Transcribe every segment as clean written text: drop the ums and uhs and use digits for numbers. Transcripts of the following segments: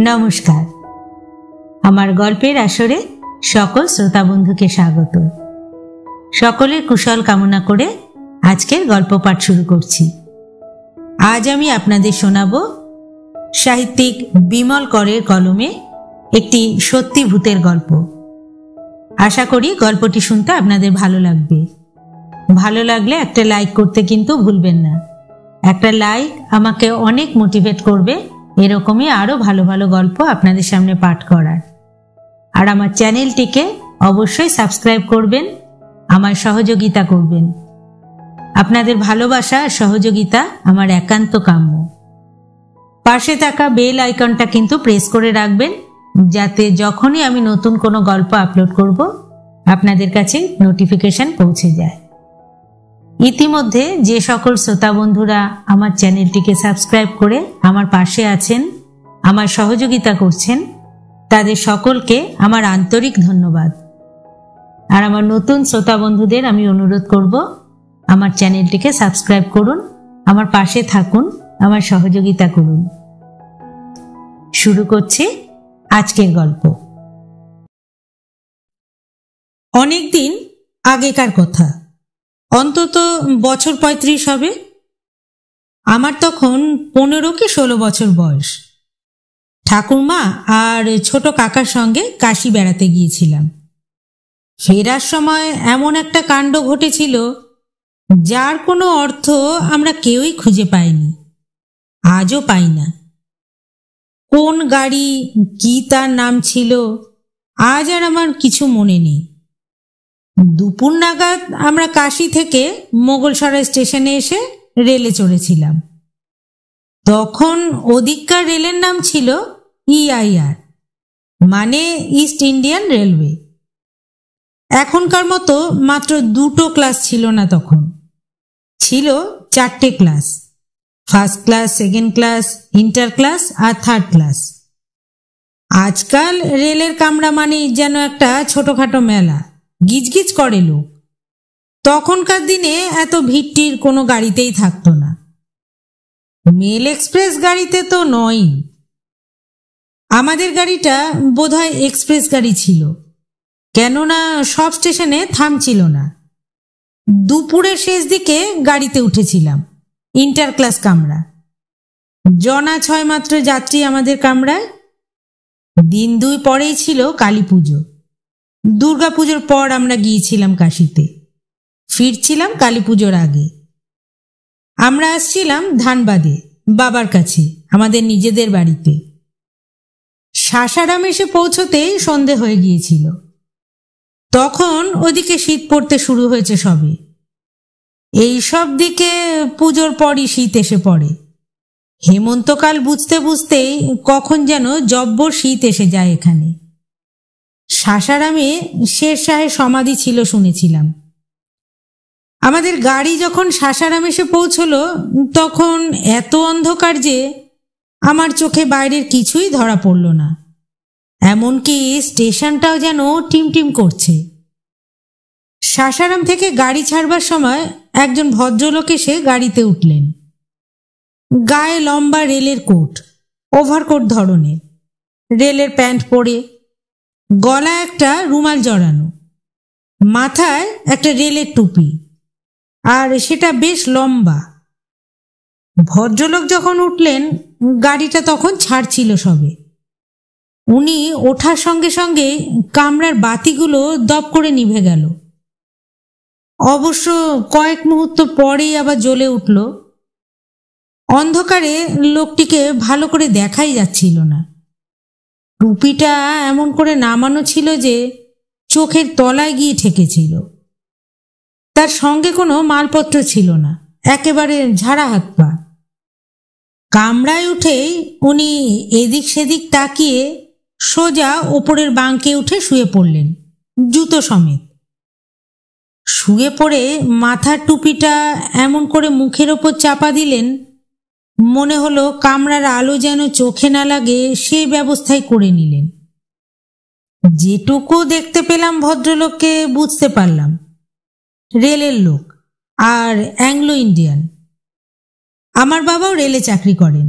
নমস্কার। আমার গল্পের আসরে সকল শ্রোতা বন্ধুকে স্বাগত। সকলের কুশল কামনা করে আজকের গল্প পাঠ শুরু করছি। আজ আমি আপনাদের শোনাব সাহিত্যিক বিমল করের কলমে একটি সত্যি ভূতের গল্প। আশা করি গল্পটি শুনতে আপনাদের ভালো লাগবে। ভালো লাগলে একটা লাইক করতে কিন্তু ভুলবেন না। একটা লাইক আমাকে অনেক মোটিভেট করবে এরকমই আরো ভালো ভালো গল্প আপনাদের সামনে পাঠ করার। আর আমার চ্যানেলটিকে অবশ্যই সাবস্ক্রাইব করবেন, আমায় সহযোগিতা করবেন। আপনাদের ভালোবাসা আর সহযোগিতা আমার একান্ত কাম্য। পাশে থাকা বেল আইকনটা কিন্তু প্রেস করে রাখবেন, যাতে যখনই আমি নতুন কোনো গল্প আপলোড করব আপনাদের কাছে নোটিফিকেশন পৌঁছে যায়। ইতিমধ্যে যে সকল শ্রোতা বন্ধুরা আমার চ্যানেলটিকে সাবস্ক্রাইব করে আমার পাশে আছেন, আমার সহযোগিতা করছেন, তাদের সকলকে আমার আন্তরিক ধন্যবাদ। আর আমার নতুন শ্রোতা বন্ধুদের আমি অনুরোধ করব, আমার চ্যানেলটিকে সাবস্ক্রাইব করুন, আমার পাশে থাকুন, আমার সহযোগিতা করুন। শুরু করছি আজকের গল্প। অনেকদিন আগেকার কথা, অন্তত বছর 35 হবে। আমার তখন 15 কি 16 বছর বয়স। ঠাকুরমা আর ছোট কাকার সঙ্গে কাশি বেড়াতে গিয়েছিলাম। ফেরার সময় এমন একটা কাণ্ড ঘটেছিল যার কোনো অর্থ আমরা কেউই খুঁজে পাইনি, আজও পাই না। কোন গাড়ি, কি তার নাম ছিল, আজ আর আমার কিছু মনে নেই। দুপুর নাগাদ আমরা কাশি থেকে মোগলসরাই স্টেশনে এসে রেলে চড়েছিলাম। তখন ওদিককার রেলের নাম ছিল EIR, মানে ইস্ট ইন্ডিয়ান রেলওয়ে। এখনকার মতো মাত্র 2টো ক্লাস ছিল না, তখন ছিল 4টে class: first class, second class, inter class আর থার্ড ক্লাস। আজকাল রেলের কামরা মানে যেন একটা ছোটখাটো মেলা, গিজগিজ করে লোক। তখনকার দিনে এত ভিড়টির কোনো গাড়িতেই থাকতো না। মেল এক্সপ্রেস গাড়িতে তো নয়। আমাদের গাড়িটা বোধহয় এক্সপ্রেস গাড়ি ছিল, কেননা সব স্টেশনে থামছিল না। দুপুরের শেষ দিকে গাড়িতে উঠেছিলাম, ইন্টার ক্লাস কামরা। জনা 6 মাত্র যাত্রী আমাদের কামরায়। দিন 2 পরেই ছিল কালী পুজো। দুর্গাপুজোর পর আমরা গিয়েছিলাম কাশিতে, ফিরছিলাম কালী পুজোর আগে। আমরা আসছিলাম ধানবাদে বাবার কাছে, আমাদের নিজেদের বাড়িতে। সাসারাম এসে পৌঁছতেই সন্ধে হয়ে গিয়েছিল। তখন ওদিকে শীত পড়তে শুরু হয়েছে সবে। এই সব দিকে পুজোর পরই শীত এসে পড়ে। হেমন্তকাল বুঝতে বুঝতেই কখন যেন জব্বর শীত এসে যায় এখানে। সাসারামে শের শাহের সমাধি ছিল শুনেছিলাম। আমাদের গাড়ি যখন সাসারাম এসে পৌঁছলো তখন এত অন্ধকার যে আমার চোখে বাইরের কিছুই ধরা পড়ল না। এমনকি স্টেশনটাও যেন টিমটিম করছে। সাসারাম থেকে গাড়ি ছাড়বার সময় একজন ভদ্রলোক এসে গাড়িতে উঠলেন। গায়ে লম্বা রেলের কোট, ওভারকোট ধরনের, রেলের প্যান্ট পরে, গলায় একটা রুমাল জড়ানো, মাথায় একটা রেলের টুপি, আর সেটা বেশ লম্বা। ভদ্রলোক যখন উঠলেন গাড়িটা তখন ছাড়ছিল সবে। উনি ওঠার সঙ্গে সঙ্গে কামরার বাতিগুলো দপ করে নিভে গেল। অবশ্য কয়েক মুহূর্ত পরেই আবার জ্বলে উঠল। অন্ধকারে লোকটিকে ভালো করে দেখাই যাচ্ছিল না। টুপিটা এমন করে নামানো ছিল যে চোখের তলায় গিয়ে ঠেকেছিল। তার সঙ্গে কোনো মালপত্র ছিল না, একেবারে ঝাড়া হাত পা। কামরায় উঠেই উনি এদিক সেদিক তাকিয়ে সোজা ওপরের বাঙ্কে উঠে শুয়ে পড়লেন, জুতো সমেত। শুয়ে পড়ে মাথার টুপিটা এমন করে মুখের ওপর চাপা দিলেন, মনে হলো কামরার আলো যেন চোখে না লাগে সেই ব্যবস্থাই করে নিলেন। যেটুকু দেখতে পেলাম ভদ্রলোককে বুঝতে পারলাম রেলের লোক, আর অ্যাংলো ইন্ডিয়ান। আমার বাবাও রেলে চাকরি করেন।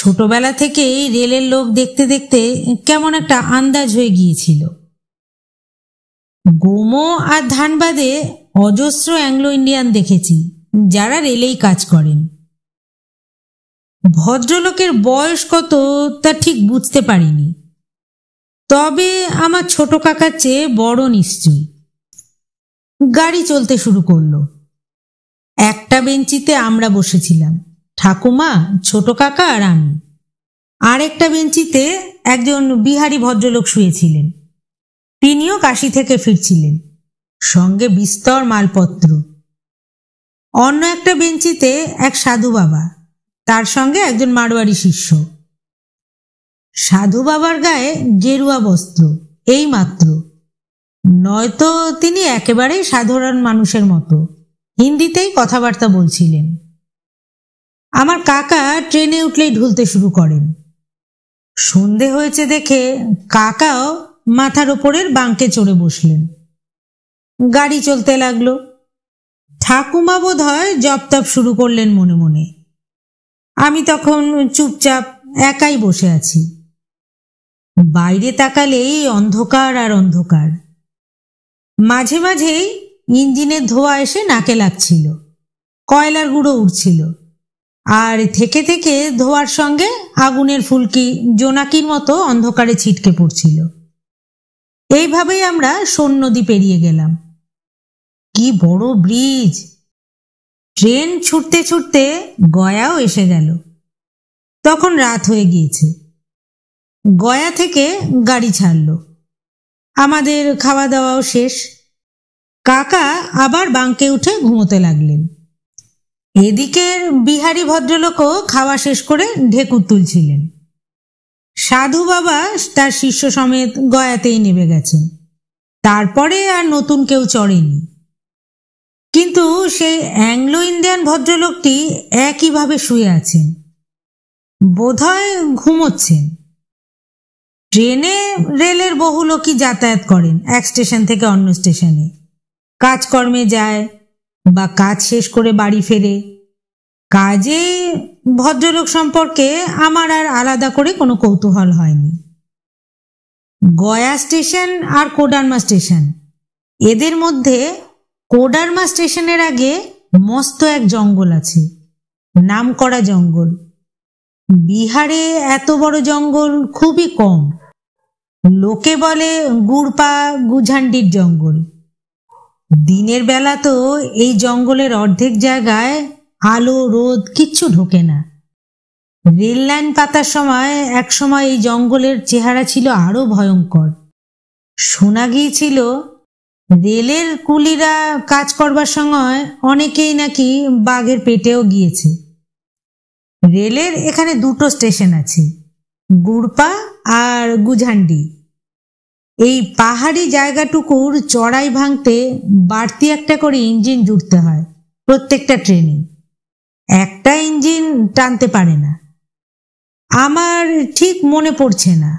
ছোটবেলা থেকেই রেলের লোক দেখতে দেখতে কেমন একটা আন্দাজ হয়ে গিয়েছিল। গোমো আর ধানবাদে অজস্র অ্যাংলো ইন্ডিয়ান দেখেছি যারা রেলেই কাজ করেন। ভদ্রলোকের বয়স কত তা ঠিক বুঝতে পারিনি, তবে আমার ছোট কাকার চেয়ে বড় নিশ্চয়ই। গাড়ি চলতে শুরু করলো। একটা বেঞ্চিতে আমরা বসেছিলাম, ঠাকুমা, ছোট কাকা আর আমি। আরেকটা বেঞ্চিতে একজন বিহারি ভদ্রলোক শুয়েছিলেন। তিনিও কাশি থেকে ফিরছিলেন, সঙ্গে বিস্তর মালপত্র। অন্য একটা বেঞ্চিতে এক সাধু বাবা, তার সঙ্গে একজন মারোয়ারি শিষ্য। সাধু বাবার গায়ে গেরুয়া বস্ত্র, এই মাত্র, নয়তো তিনি একেবারেই সাধারণ মানুষের মতো হিন্দিতেই কথাবার্তা বলছিলেন। আমার কাকা ট্রেনে উঠলেই ঢুলতে শুরু করেন। সন্ধে হয়েছে দেখে কাকাও মাথার ওপরের বাঙ্কে চড়ে বসলেন। গাড়ি চলতে লাগলো। ঠাকুমা বোধ হয় জপতপ শুরু করলেন মনে মনে। আমি তখন চুপচাপ একাই বসে আছি। বাইরে তাকালেই অন্ধকার আর অন্ধকার। মাঝে মাঝেই ইঞ্জিনের ধোঁয়া এসে নাকে লাগছিল, কয়লার গুঁড়ো উঠছিল, আর থেকে থেকে ধোঁয়ার সঙ্গে আগুনের ফুলকি জোনাকির মতো অন্ধকারে ছিটকে পড়ছিল। এইভাবেই আমরা সোন নদী পেরিয়ে গেলাম। কি বড় ব্রিজ! ট্রেন ছুটতে ছুটতে গয়াও এসে গেল। তখন রাত হয়ে গিয়েছে। গয়া থেকে গাড়ি ছাড়ল। আমাদের খাওয়া দাওয়াও শেষ। কাকা আবার বাঙ্কে উঠে ঘুমোতে লাগলেন। এদিকের বিহারি ভদ্রলোকও খাওয়া শেষ করে ঢেকুর তুলছিলেন। সাধু বাবা তার শিষ্য সমেত গয়াতেই নেমে গেছেন। তারপরে আর নতুন কেউ চড়েনি। কিন্তু সেই অ্যাংলো ইন্ডিয়ান ভদ্রলোকটি একইভাবে শুয়ে আছেন, বোধহয় ঘুমোচ্ছেন। ট্রেনে রেলের বহু লোকই যাতায়াত করেন এক স্টেশন থেকে অন্য স্টেশনে, কাজকর্মে যায় বা কাজ শেষ করে বাড়ি ফেরে। কাজে ভদ্রলোক সম্পর্কে আমার আর আলাদা করে কোনো কৌতূহল হয়নি। গয়া স্টেশন আর কোডারমা স্টেশন, এদের মধ্যে কোডারমা স্টেশনের আগে মস্ত এক জঙ্গল আছে, নামকরা জঙ্গল। বিহারে এত বড় জঙ্গল খুবই কম। লোকে বলে গুড়পা গুঝান্ডির জঙ্গল। দিনের বেলা তো এই জঙ্গলের অর্ধেক জায়গায় আলো রোদ কিচ্ছু ঢোকে না। রেল লাইন পাতার সময় এক সময় এই জঙ্গলের চেহারা ছিল আরো ভয়ঙ্কর। শোনা গিয়েছিল রেলের কুলিরা কাজ করবার সময় অনেকেই নাকি বাঘের পেটেও গিয়েছে। রেলের এখানে দুটো স্টেশন আছে, গুড়পা আর গুঝান্ডি। এই পাহাড়ি জায়গাটুকুর চড়াই ভাঙতে বাড়তি একটা করে ইঞ্জিন জুড়তে হয় প্রত্যেকটা ট্রেনে। একটা ইঞ্জিন টানতে পারে না। আমার ঠিক মনে পড়ছে না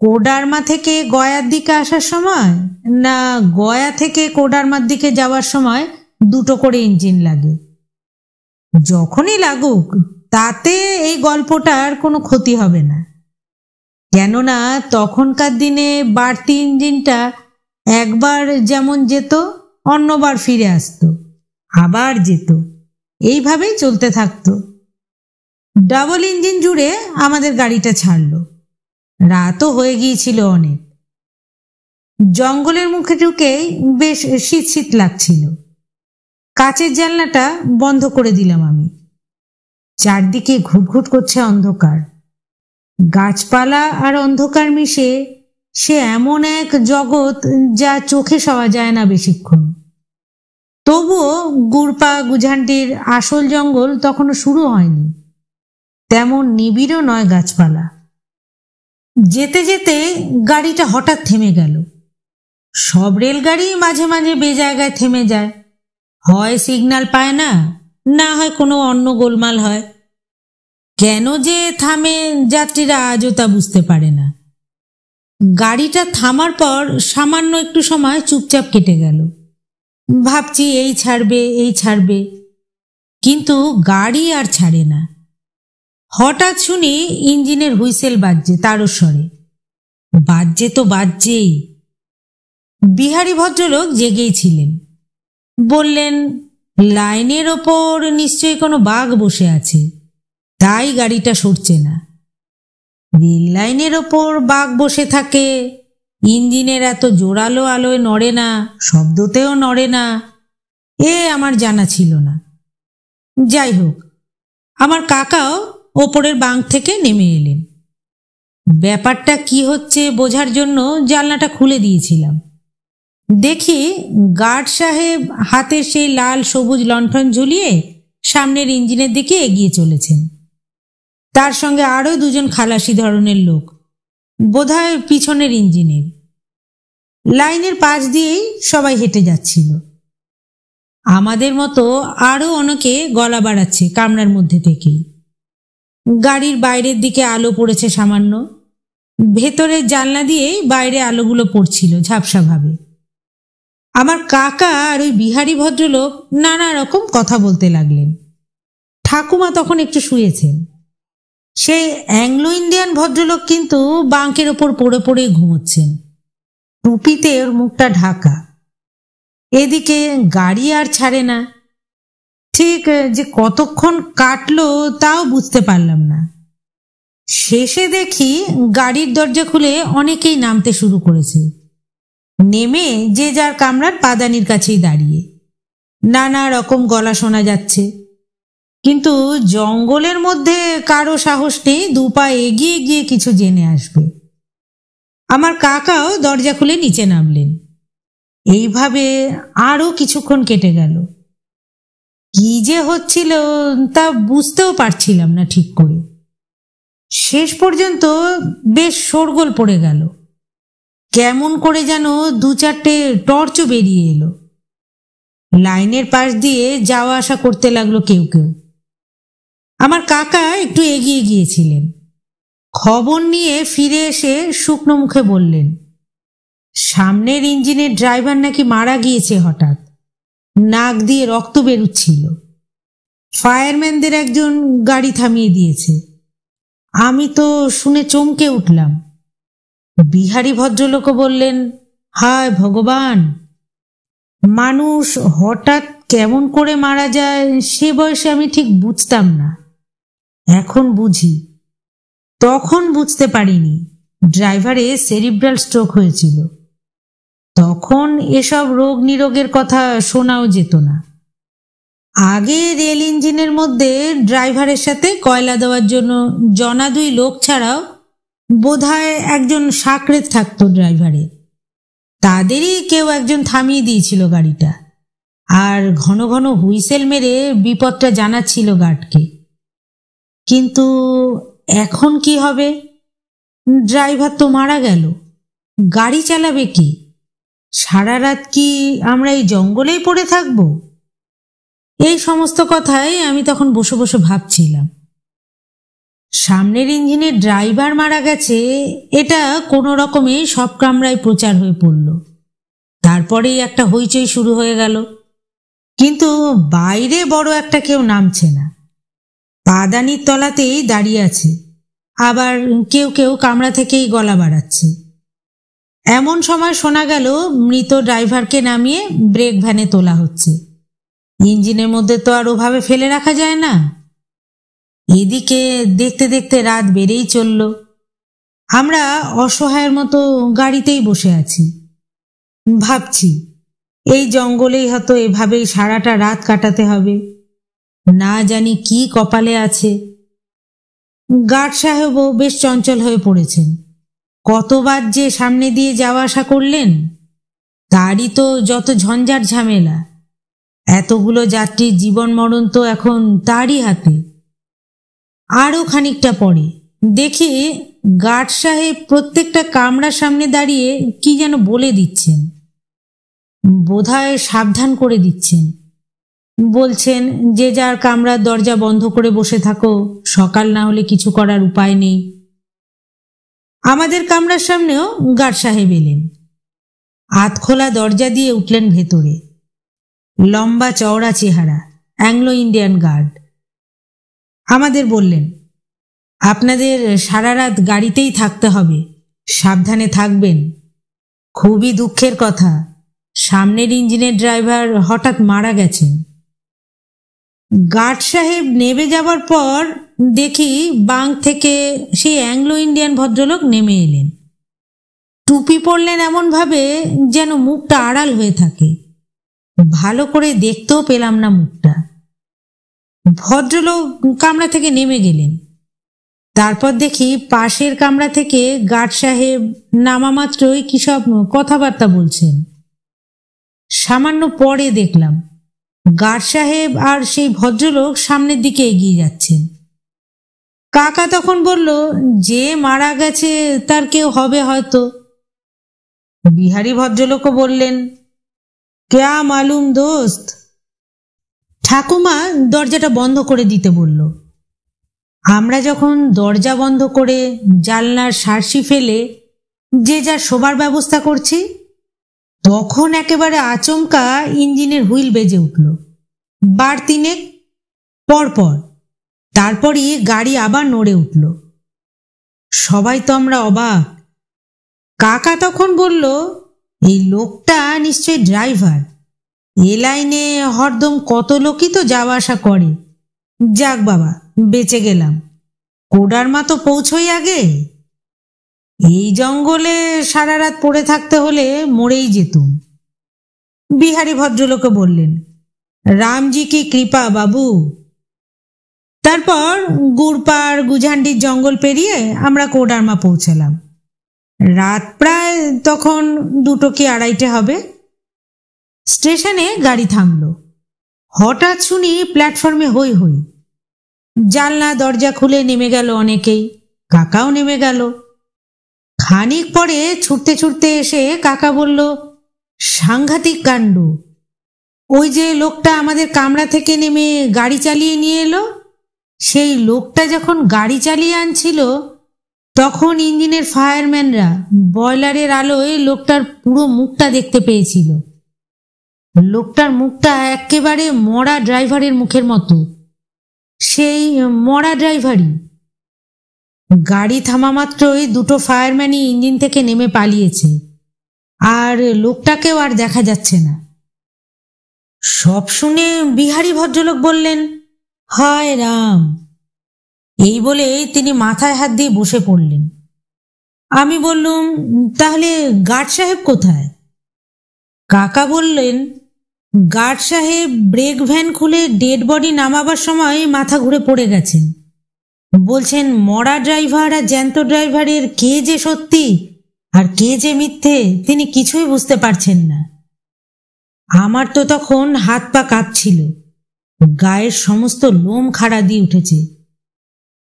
কোডারমা থেকে গয়ার দিকে আসার সময় না গয়া থেকে কোডারমার দিকে যাওয়ার সময় দুটো করে ইঞ্জিন লাগে। যখনই লাগুক তাতে এই গল্পটার কোনো ক্ষতি হবে না, কেননা তখনকার দিনে বাড়তি ইঞ্জিনটা একবার যেমন যেত অন্যবার ফিরে আসতো, আবার যেত, এইভাবেই চলতে থাকতো। ডাবল ইঞ্জিন জুড়ে আমাদের গাড়িটা ছাড়লো। রাতও হয়ে গিয়েছিল অনেক। জঙ্গলের মুখে ঢুকেই বেশ শীত শীত লাগছিল। কাচের জানলাটা বন্ধ করে দিলাম আমি। চারদিকে ঘুটঘুট করছে অন্ধকার। গাছপালা আর অন্ধকার মিশে সে এমন এক জগৎ যা চোখে সওয়া যায় না বেশিক্ষণ। তবুও গুড়পা গুঝান্ডির আসল জঙ্গল তখনো শুরু হয়নি, তেমন নিবিড়ও নয় গাছপালা। যেতে যেতে গাড়িটা হঠাৎ থেমে গেল। সব রেলগাড়ি মাঝে মাঝে বেজায়গায় থেমে যায়, হয় সিগন্যাল পায় না, না হয় কোনো অন্য গোলমাল হয়। কেন যে থামে যাত্রীরা আজও তা বুঝতে পারে না। গাড়িটা থামার পর সামান্য একটু সময় চুপচাপ কেটে গেল। ভাবছি এই ছাড়বে এই ছাড়বে, কিন্তু গাড়ি আর ছাড়ে না। হঠাৎ শুনি ইঞ্জিনের হুইসেল বাজছে তারস্বরে। বাজছে তো বাজছেই। বিহারী ভদ্রলোক জেগেই ছিলেন। বললেন, লাইনের ওপর নিশ্চয়ই কোনো বাঘ বসে আছে, তাই গাড়িটা সরছে না। রেল লাইনের ওপর বাঘ বসে থাকে, ইঞ্জিনের এত জোরালো আলোয় নড়ে না, শব্দতেও নড়ে না, এ আমার জানা ছিল না। যাই হোক, আমার কাকাও ওপরের বাঙ্ক থেকে নেমে এলেন। ব্যাপারটা কি হচ্ছে বোঝার জন্য জানলাটা খুলে দিয়েছিলাম। দেখি গার্ড সাহেব হাতে সেই লাল সবুজ লণ্ঠন ঝুলিয়ে সামনের ইঞ্জিনের দিকে এগিয়ে চলেছেন। তার সঙ্গে আরো দুজন খালাসি ধরনের লোক, বোধহয় পিছনের ইঞ্জিনের। লাইনের পাশ দিয়েই সবাই হেঁটে যাচ্ছিল। আমাদের মতো আরো অনেকে গলা বাড়াচ্ছে কামরার মধ্যে থেকেই। গাড়ির বাইরের দিকে আলো পড়েছে সামান্য, ভেতরের জানলা দিয়েই বাইরে আলোগুলো পড়ছিল ঝাপসাভাবে। আমার কাকা আর ওই বিহারী ভদ্রলোক নানা রকম কথা বলতে লাগলেন। ঠাকুমা তখন একটু শুয়েছেন। সেই অ্যাংলো ইন্ডিয়ান ভদ্রলোক কিন্তু বাঙ্কের ওপর পড়ে পড়ে ঘুমোচ্ছেন, টুপিতে ওর মুখটা ঢাকা। এদিকে গাড়ি আর ছাড়ে না। ঠিক যে কতক্ষণ কাটলো তাও বুঝতে পারলাম না। শেষে দেখি গাড়ির দরজা খুলে অনেকেই নামতে শুরু করেছে। নেমে যে যার কামরার পাদানির কাছেই দাঁড়িয়ে। নানা রকম গলা শোনা যাচ্ছে, কিন্তু জঙ্গলের মধ্যে কারো সাহস নেই দুপা এগিয়ে গিয়ে কিছু জেনে আসবে। আমার কাকাও দরজা খুলে নিচে নামলেন। এইভাবে আরো কিছুক্ষণ কেটে গেল। কি যে হচ্ছিল তা বুঝতেও পারছিলাম না ঠিক করে। শেষ পর্যন্ত বেশ শোরগোল পড়ে গেল। কেমন করে যেন দু চারটে টর্চও বেরিয়ে এলো। লাইনের পাশ দিয়ে যাওয়া আসা করতে লাগলো কেউ কেউ। আমার কাকা একটু এগিয়ে গিয়েছিলেন। খবর নিয়ে ফিরে এসে শুকনো মুখে বললেন, সামনের ইঞ্জিনের ড্রাইভার নাকি মারা গিয়েছে হঠাৎ, নাক দিয়ে রক্ত বেরুচ্ছিল। ফায়ারম্যানদের একজন গাড়ি থামিয়ে দিয়েছে। আমি তো শুনে চমকে উঠলাম। বিহারী ভদ্রলোকও বললেন, হায় ভগবান, মানুষ হঠাৎ কেমন করে মারা যায় সে বয়সে আমি ঠিক বুঝতাম না, এখন বুঝি। তখন বুঝতে পারিনি ড্রাইভারে সেরিব্রাল স্ট্রোক হয়েছিল। তখন এসব রোগ নিরোগের কথা শোনাও যেত না। আগে রেল ইঞ্জিনের মধ্যে ড্রাইভারের সাথে কয়লা দেওয়ার জন্য জনা দুই লোক ছাড়াও বোধহয় একজন সাকরেত থাকতো ড্রাইভারে। তাদেরই কেউ একজন থামিয়ে দিয়েছিল গাড়িটা, আর ঘন ঘন হুইসেল মেরে বিপদটা জানাচ্ছিল গার্ডকে। কিন্তু এখন কি হবে? ড্রাইভার তো মারা গেল, গাড়ি চালাবে কি? সারা রাত কি আমরা এই জঙ্গলেই পড়ে থাকব? এই সমস্ত কথাই আমি তখন বসে বসে ভাবছিলাম। সামনের ইঞ্জিনের ড্রাইভার মারা গেছে এটা কোনো রকমে সব কামরায় প্রচার হয়ে পড়ল। তারপরেই একটা হইচই শুরু হয়ে গেল, কিন্তু বাইরে বড় একটা কেউ নামছে না। পাদানির তলাতেই দাঁড়িয়ে আছে, আবার কেউ কেউ কামরা থেকেই গলা বাড়াচ্ছে। এমন সময় শোনা গেল মৃত ড্রাইভারকে নামিয়ে ব্রেক ভ্যানে তোলা হচ্ছে। ইঞ্জিনের মধ্যে তো আর ওভাবে ফেলে রাখা যায় না। এদিকে দেখতে দেখতে রাত বেড়েই চলল। আমরা অসহায়ের মতো গাড়িতেই বসে আছি, ভাবছি এই জঙ্গলেই হয়তো এভাবেই সারাটা রাত কাটাতে হবে। না জানি কি কপালে আছে। গার্ড সাহেবও বেশ চঞ্চল হয়ে পড়েছেন। কতবার যে সামনে দিয়ে যাওয়া আসা করলেন, তারই তো যত ঝঞ্ঝাট ঝামেলা। এতগুলো যাত্রীর জীবন মরণ তো এখন তারই হাতে। আরো খানিকটা পরে দেখি গার্ড সাহেব প্রত্যেকটা কামরার সামনে দাঁড়িয়ে কি যেন বলে দিচ্ছেন, বোধহয় সাবধান করে দিচ্ছেন। বলছেন, যে যার কামরার দরজা বন্ধ করে বসে থাকো, সকাল না হলে কিছু করার উপায় নেই। আমাদের কামরার সামনেও গার্ড সাহেব এলেন। আধখোলা দরজা দিয়ে উঠলেন ভেতরে। লম্বা চওড়া চেহারা, অ্যাংলো ইন্ডিয়ান গার্ড। আমাদের বললেন, আপনাদের সারা রাত গাড়িতেই থাকতে হবে, সাবধানে থাকবেন। খুবই দুঃখের কথা, সামনের ইঞ্জিনের ড্রাইভার হঠাৎ মারা গেছেন। গার্ড সাহেব নেমে যাবার পর দেখি বাঙ্ক থেকে সেই অ্যাংলো ইন্ডিয়ান ভদ্রলোক নেমে এলেন। টুপি পরলেন এমনভাবে যেন মুখটা আড়াল হয়ে থাকে, ভালো করে দেখতেও পেলাম না মুখটা। ভদ্রলোক কামরা থেকে নেমে গেলেন। তারপর দেখি পাশের কামরা থেকে গার্ড সাহেব নামা মাত্রই কি সব কথাবার্তা বলছেন। সামান্য পরে দেখলাম গার্ড সাহেব আর সেই ভদ্রলোক সামনের দিকে এগিয়ে যাচ্ছেন। কাকা তখন বলল, যে মারা গেছে তার কেউ হবে হয়তো। বিহারী ভদ্রলোকও বললেন, ক্যা মালুম দোস্ত। ঠাকুমা দরজাটা বন্ধ করে দিতে বলল। আমরা যখন দরজা বন্ধ করে জানলার সার্সি ফেলে যে যার শোবার ব্যবস্থা করছি, তখন একেবারে আচমকা ইঞ্জিনের হুইল বেজে উঠল, বার তিনেক পরপর। তারপরই গাড়ি আবার নড়ে উঠল। সবাই তো আমরা অবাক। কাকা তখন বলল, এই লোকটা নিশ্চয়ই ড্রাইভার, এ লাইনে হরদম কত লোকই তো যাওয়া আসা করে। যাক বাবা, বেঁচে গেলাম। কোডারমা তো পৌঁছই আগে। এই জঙ্গলে সারা রাত পড়ে থাকতে হলে মরেই যেতুম। বিহারী ভদ্রলোকে বললেন, রামজি কি কৃপা বাবু। তারপর গুড়পাড় গুঝান্ডির জঙ্গল পেরিয়ে আমরা কোডারমা পৌঁছালাম। রাত প্রায় তখন 2টো কি 2:30 হবে। স্টেশনে গাড়ি থামল। হঠাৎ শুনি প্ল্যাটফর্মে হই হই। জানলা দরজা খুলে নেমে গেল অনেকেই, কাকাও নেমে গেল। খানিক পরে ছুটতে ছুটতে এসে কাকা বলল, সাংঘাতিক কাণ্ড। ওই যে লোকটা আমাদের কামরা থেকে নেমে গাড়ি চালিয়ে নিয়ে এলো, সেই লোকটা যখন গাড়ি চালিয়ে আনছিল তখন ইঞ্জিনের ফায়ারম্যানরা বয়লারের আলোয় লোকটার পুরো মুখটা দেখতে পেয়েছিল। লোকটার মুখটা একেবারে মরা ড্রাইভারের মুখের মতো, সেই মরা ড্রাইভারই। গাড়ি থামা মাত্রই 2টো ফায়ারম্যানই ইঞ্জিন থেকে নেমে পালিয়েছে, আর লোকটাকেও আর দেখা যাচ্ছে না। সব শুনে বিহারী ভদ্রলোক বললেন, হায় রাম। এই বলে তিনি মাথায় হাত দিয়ে বসে পড়লেন। আমি বললুম, তাহলে গার্ড সাহেব কোথায়? কাকা বললেন, গার্ড সাহেব ব্রেক ভ্যান খুলে ডেড বডি নামাবার সময় মাথা ঘুরে পড়ে গেছেন। বলছেন মরা ড্রাইভার আর জ্যান্ত ড্রাইভারের কে যে সত্যি আর কে যে মিথ্যে তিনি কিছুই বুঝতে পারছেন না। আমার তো তখন হাত পা কাঁপছিল, গায়ের সমস্ত লোম খাড়া দিয়ে উঠেছে।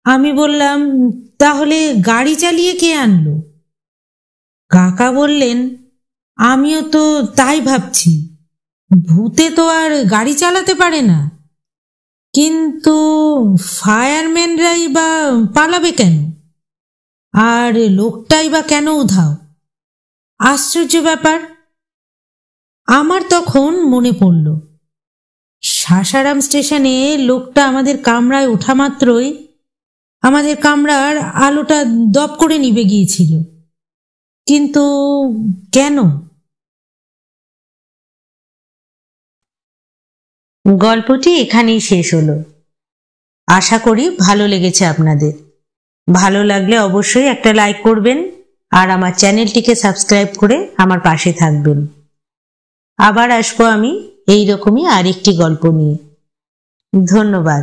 আমি বললাম, তাহলে গাড়ি চালিয়ে কে আনলো? কাকা বললেন, আমিও তো তাই ভাবছি, ভূতে তো আর গাড়ি চালাতে পারে না, কিন্তু ফায়ারম্যানরাই বা পালাবে কেন, আর লোকটাই বা কেন উধাও? আশ্চর্য ব্যাপার। আমার তখন মনে পড়ল, সাসারাম স্টেশনে লোকটা আমাদের কামরায় ওঠা মাত্রই আমাদের কামরার আলোটা দপ করে নিভে গিয়েছিল, কিন্তু কেন? গল্পটি এখানেই শেষ হলো। আশা করি ভালো লেগেছে আপনাদের। ভালো লাগলে অবশ্যই একটা লাইক করবেন আর আমার চ্যানেলটিকে সাবস্ক্রাইব করে আমার পাশে থাকবেন। আবার আসবো আমি এইরকমই আরেকটি গল্প নিয়ে। ধন্যবাদ।